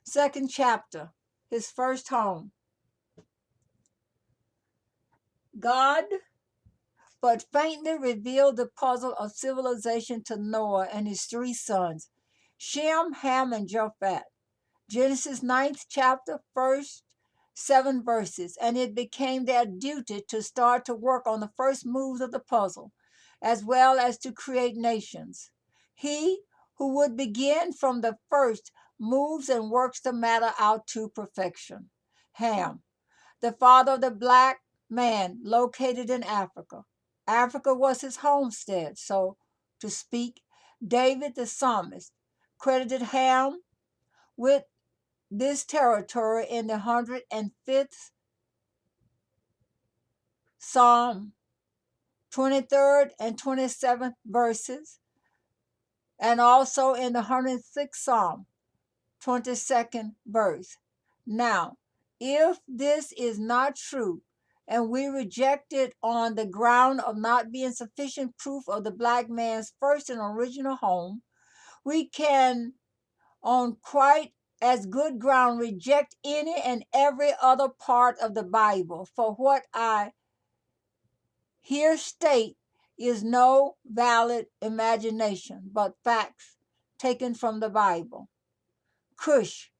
Second chapter, his first home. God but faintly revealed the puzzle of civilization to Noah and his three sons, Shem, Ham, and Japheth. Genesis 9th chapter, first 7 verses, and it became their duty to start to work on the first moves of the puzzle, as well as to create nations. He who would begin from the first moves and works the matter out to perfection. Ham, the father of the black man located in Africa. Africa was his homestead, so to speak. David the psalmist credited Ham with this territory in the 105th Psalm, 23rd and 27th verses, and also in the 106th Psalm, 22nd verse. Now, if this is not true, and we reject it on the ground of not being sufficient proof of the black man's first and original home, we can, on quite as good ground, reject any and every other part of the Bible, for what I here state is no valid imagination, but facts taken from the Bible. Cush,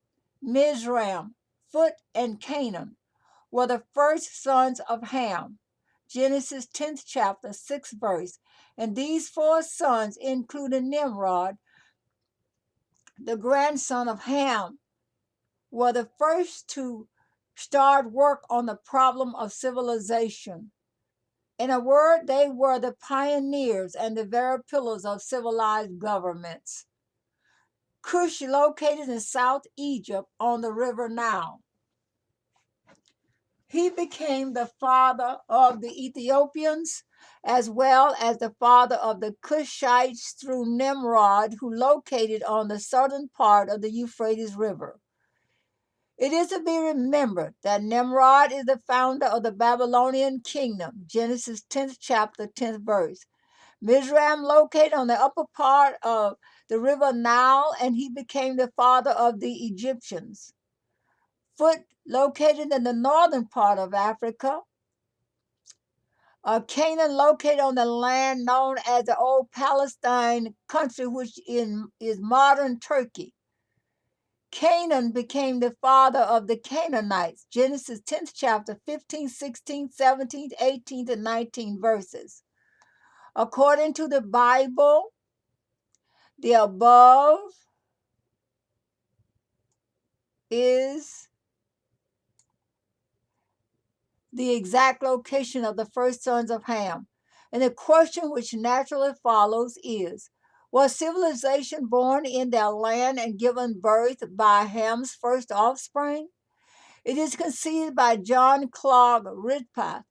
Mizraim, Phut, and Canaan were the first sons of Ham. Genesis 10th chapter, 6th verse. And these four sons, including Nimrod, the grandson of Ham, were the first to start work on the problem of civilization. In a word, they were the pioneers and the very pillars of civilized governments. Cush, located in South Egypt on the river Nile. He became the father of the Ethiopians as well as the father of the Cushites through Nimrod, who located on the southern part of the Euphrates River. It is to be remembered that Nimrod is the founder of the Babylonian kingdom, Genesis 10th chapter, 10th verse. Mizraim located on the upper part of the river Nile, and he became the father of the Egyptians. Phut, located in the northern part of Africa. Canaan, located on the land known as the Old Palestine country, which is modern Turkey. Canaan became the father of the Canaanites, Genesis 10th chapter, 15th, 16th, 17th, 18th, and 19th verses. According to the Bible, the above is the exact location of the first sons of Ham. And the question which naturally follows is, was civilization born in their land and given birth by Ham's first offspring? It is conceded by John Clark Ridpath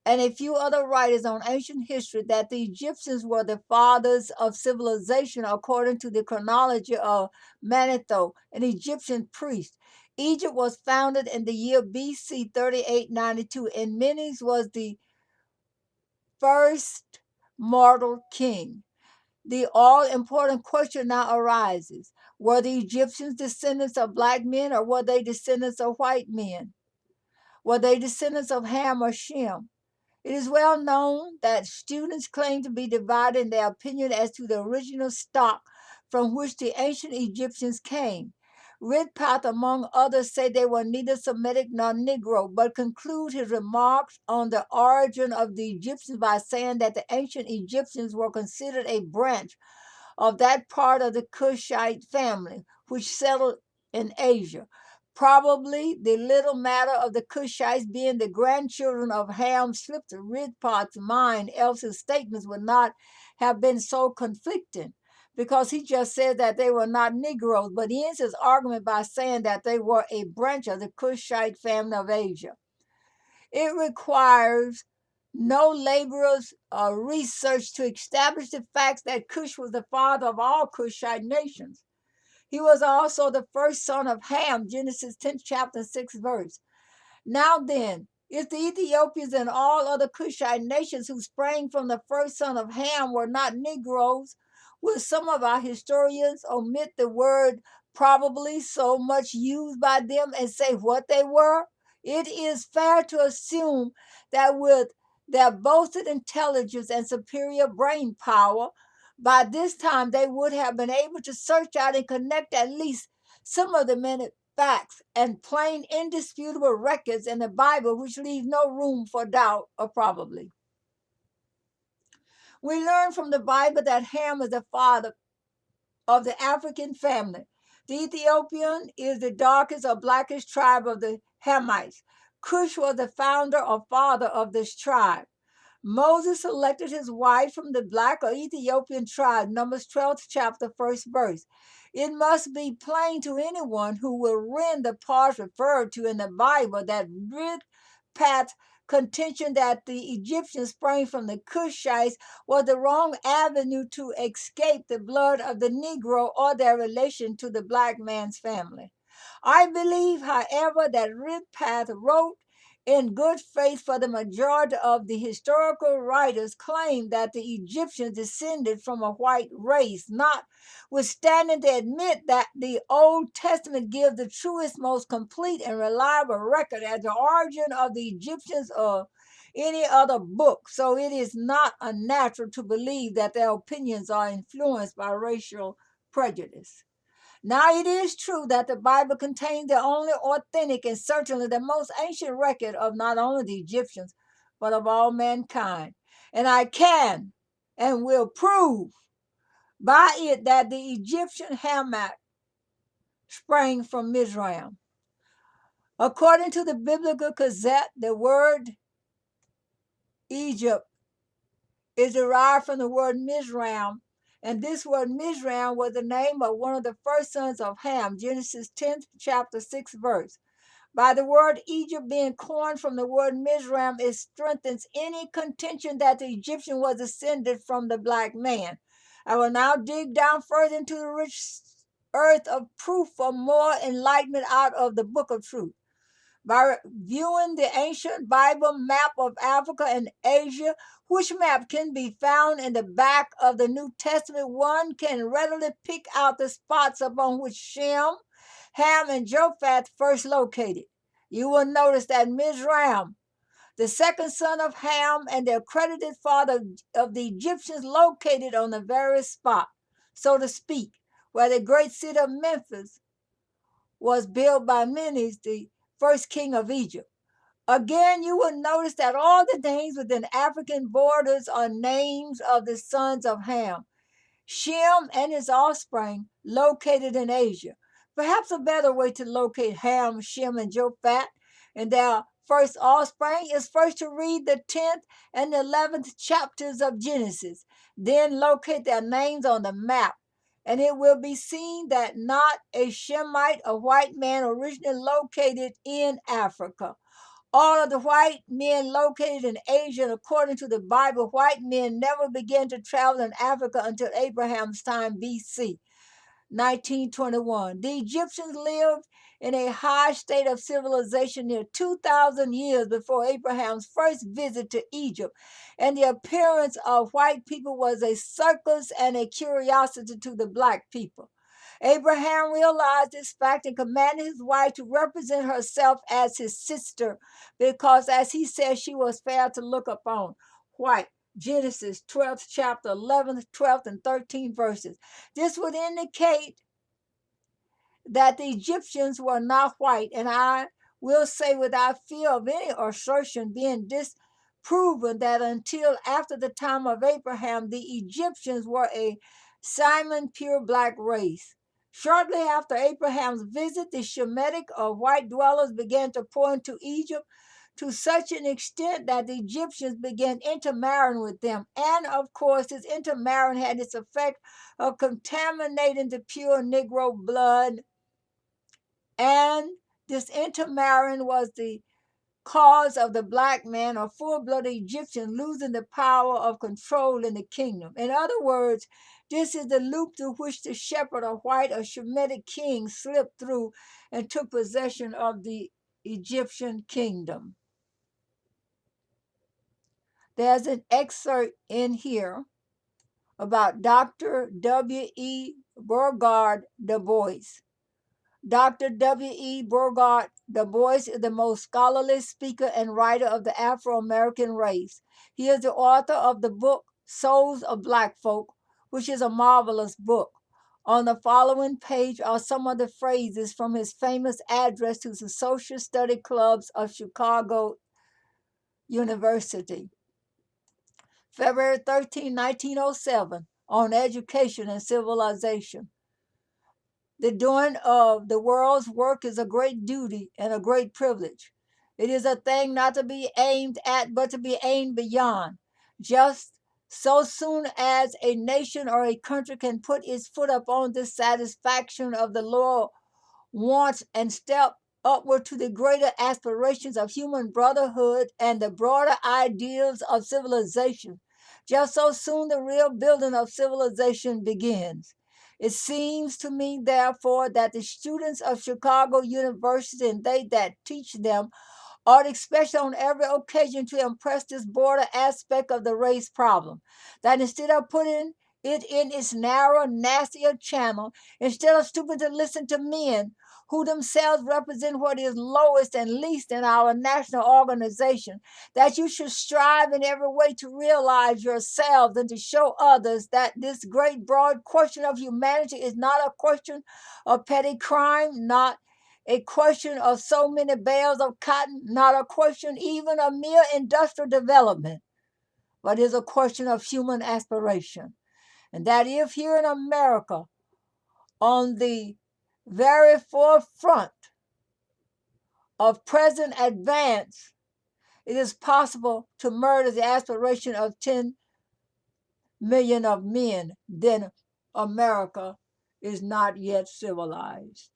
and a few other writers on ancient history that the Egyptians were the fathers of civilization according to the chronology of Manetho, an Egyptian priest. Egypt was founded in the year BC 3892, and Menes was the first mortal king. The all-important question now arises. Were the Egyptians descendants of black men, or were they descendants of white men? Were they descendants of Ham or Shem? It is well known that students claim to be divided in their opinion as to the original stock from which the ancient Egyptians came. Ridpath, among others, say they were neither Semitic nor Negro, but conclude his remarks on the origin of the Egyptians by saying that the ancient Egyptians were considered a branch of that part of the Cushite family which settled in Asia. Probably the little matter of the Cushites being the grandchildren of Ham slipped Ridpath's mind, else his statements would not have been so conflicting, because he just said that they were not Negroes, but he ends his argument by saying that they were a branch of the Cushite family of Asia. It requires no laborious research to establish the facts that Cush was the father of all Cushite nations. He was also the first son of Ham, Genesis 10th chapter, 6th verse. Now then, if the Ethiopians and all other Cushite nations who sprang from the first son of Ham were not Negroes, will some of our historians omit the word probably so much used by them and say what they were, it is fair to assume that with their boasted intelligence and superior brain power, by this time they would have been able to search out and connect at least some of the many facts and plain indisputable records in the Bible which leave no room for doubt or probably. We learn from the Bible that Ham is the father of the African family. The Ethiopian is the darkest or blackest tribe of the Hamites. Cush was the founder or father of this tribe. Moses selected his wife from the black or Ethiopian tribe, Numbers 12th chapter, 1st verse. It must be plain to anyone who will rend the parts referred to in the Bible that Rid-Pat's contention that the Egyptians sprang from the Cushites was the wrong avenue to escape the blood of the Negro or their relation to the black man's family. I believe, however, that Rid-Pat wrote in good faith, for the majority of the historical writers claim that the Egyptians descended from a white race, notwithstanding they admit that the Old Testament gives the truest, most complete, and reliable record as the origin of the Egyptians or any other book. So it is not unnatural to believe that their opinions are influenced by racial prejudice. Now, it is true that the Bible contains the only authentic and certainly the most ancient record of not only the Egyptians, but of all mankind. And I can and will prove by it that the Egyptian Hamite sprang from Mizraim. According to the Biblical Gazette, the word Egypt is derived from the word Mizraim, and this word Mizraim was the name of one of the first sons of Ham, Genesis 10th chapter 6th verse. By the word Egypt being coined from the word Mizraim, it strengthens any contention that the Egyptian was descended from the black man. I will now dig down further into the rich earth of proof for more enlightenment out of the book of truth. By viewing the ancient Bible map of Africa and Asia, which map can be found in the back of the New Testament, one can readily pick out the spots upon which Shem, Ham, and Japheth first located. You will notice that Mizraim, the second son of Ham and the accredited father of the Egyptians, located on the very spot, so to speak, where the great city of Memphis was built by Menes, the first king of Egypt. Again, you will notice that all the names within African borders are names of the sons of Ham. Shem and his offspring located in Asia. Perhaps a better way to locate Ham, Shem, and Japheth and their first offspring is first to read the 10th and 11th chapters of Genesis, then locate their names on the map. And it will be seen that not a Shemite, a white man, originally located in Africa. All of the white men located in Asia, and according to the Bible, white men never began to travel in Africa until Abraham's time BC, 1921. The Egyptians lived in a high state of civilization near 2,000 years before Abraham's first visit to Egypt, and the appearance of white people was a circus and a curiosity to the black people. Abraham realized this fact and commanded his wife to represent herself as his sister because, as he said, she was fair to look upon. White. Genesis 12th chapter, 11th, 12th, and 13th verses. This would indicate that the Egyptians were not white, and I will say without fear of any assertion being disproven that until after the time of Abraham, the Egyptians were a Simon pure black race. Shortly after Abraham's visit, the Shemitic or white dwellers began to pour into Egypt to such an extent that the Egyptians began intermarrying with them. And of course, this intermarrying had its effect of contaminating the pure Negro blood. And this intermarrying was the cause of the black man or full-blooded Egyptian losing the power of control in the kingdom. In other words, this is the loop through which the shepherd or white or Shemitic king slipped through and took possession of the Egyptian kingdom. There's an excerpt in here about Dr. W.E. Beauregard Du Bois. Dr. W.E. Burghardt Du Bois is the most scholarly speaker and writer of the Afro-American race. He is the author of the book Souls of Black Folk, which is a marvelous book. On the following page are some of the phrases from his famous address to the Social Study Clubs of Chicago University. February 13, 1907, on education and civilization. The doing of the world's work is a great duty and a great privilege. It is a thing not to be aimed at, but to be aimed beyond. Just so soon as a nation or a country can put its foot upon this satisfaction of the lower wants and step upward to the greater aspirations of human brotherhood and the broader ideals of civilization, just so soon the real building of civilization begins. It seems to me, therefore, that the students of Chicago University and they that teach them ought especially on every occasion to impress this broader aspect of the race problem, that instead of putting it in its narrow, nastier channel, instead of stooping to listen to men who themselves represent what is lowest and least in our national organization, that you should strive in every way to realize yourselves and to show others that this great broad question of humanity is not a question of petty crime, not a question of so many bales of cotton, not a question even of mere industrial development, but is a question of human aspiration. And that if here in America, on the very forefront of present advance, it is possible to murder the aspiration of 10 million of men, then America is not yet civilized.